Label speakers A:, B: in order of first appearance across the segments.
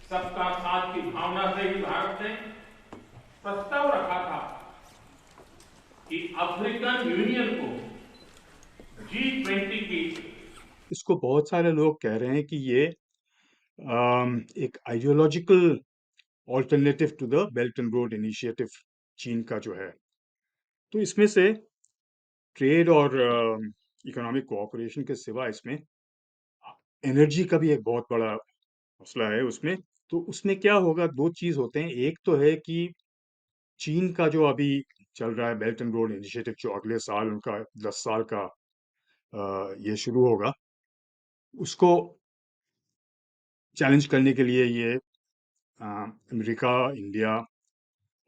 A: सबका साथ की भावना से ही भारत ने प्रस्ताव रखा था कि अफ्रीकन यूनियन को G20 की
B: इसको बहुत सारे लोग कह रहे हैं कि ये एक ideological alternative to the belt and road initiative चीन का जो है। तो इसमें से ट्रेड और इकोनॉमिक कोऑपरेशन के सिवा इसमें एनर्जी का भी एक बहुत बड़ा मसला है उसमें। तो उसमें क्या होगा, दो चीज होते हैं। एक तो है कि चीन का जो अभी चल रहा है बेल्ट एंड रोड इनिशिएटिव, जो अगले साल उनका 10 साल का ये शुरू होगा, उसको चैलेंज करने के लिए ये अमेरिका, इंडिया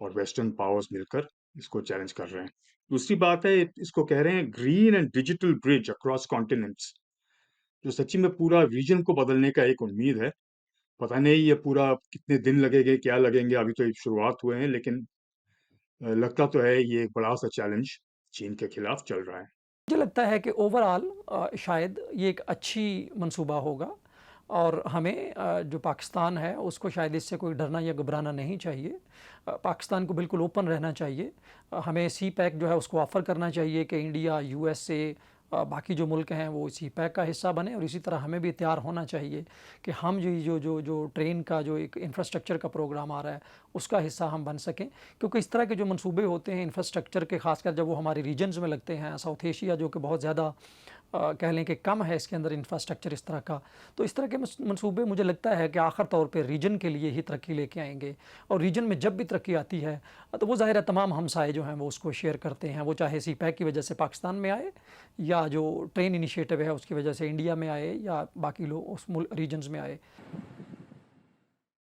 B: और वेस्टर्न पावर्स मिलकर इसको चैलेंज कर रहे हैं। दूसरी बात है, इसको कह रहे हैं green and digital bridge across continents, जो सच्ची में पूरा रीजन को बदलने का एक उम्मीद है। पता नहीं ये पूरा कितने दिन लगेंगे, क्या लगेंगे, अभी तो शुरुआत हुए हैं, लेकिन लगता तो है ये एक बड़ा सा चैलेंज चीन के खिलाफ चल रहा है।
C: मुझे लगता है कि ओवरऑल शायद ये एक अच्छी मंसूबा होगा और हमें जो पाकिस्तान है उसको शायद इससे कोई डरना या घबराना नहीं चाहिए। पाकिस्तान को बिल्कुल ओपन रहना चाहिए। हमें सी पैक जो है उसको ऑफ़र करना चाहिए कि इंडिया, यूएसए, बाकी जो मुल्क हैं वो सी पैक का हिस्सा बने और इसी तरह हमें भी तैयार होना चाहिए कि हम जो ट्रेन का जो एक इंफ्रास्ट्रक्चर का प्रोग्राम आ रहा है उसका हिस्सा हम बन सकें। क्योंकि इस तरह के जो मंसूबे होते हैं इंफ्रास्ट्रक्चर के, खासकर जब वो हमारे रीजन्स में लगते हैं, साउथ एशिया जो कि बहुत ज़्यादा कह लें कि कम है इसके अंदर इंफ्रास्ट्रक्चर इस तरह का, तो इस तरह के मंसूबे मुझे लगता है कि आखिर तौर पे रीजन के लिए ही तरक्की लेके आएंगे। और रीजन में जब भी तरक्की आती है तो वो ज़ाहिर है तमाम हमसाए जो हैं वो उसको शेयर करते हैं, वो चाहे सी पैक की वजह से पाकिस्तान में आए या जो ट्रेन इनिशिएटिव है उसकी वजह से इंडिया में आए या बाकी लोग उस रीजन्स में आए।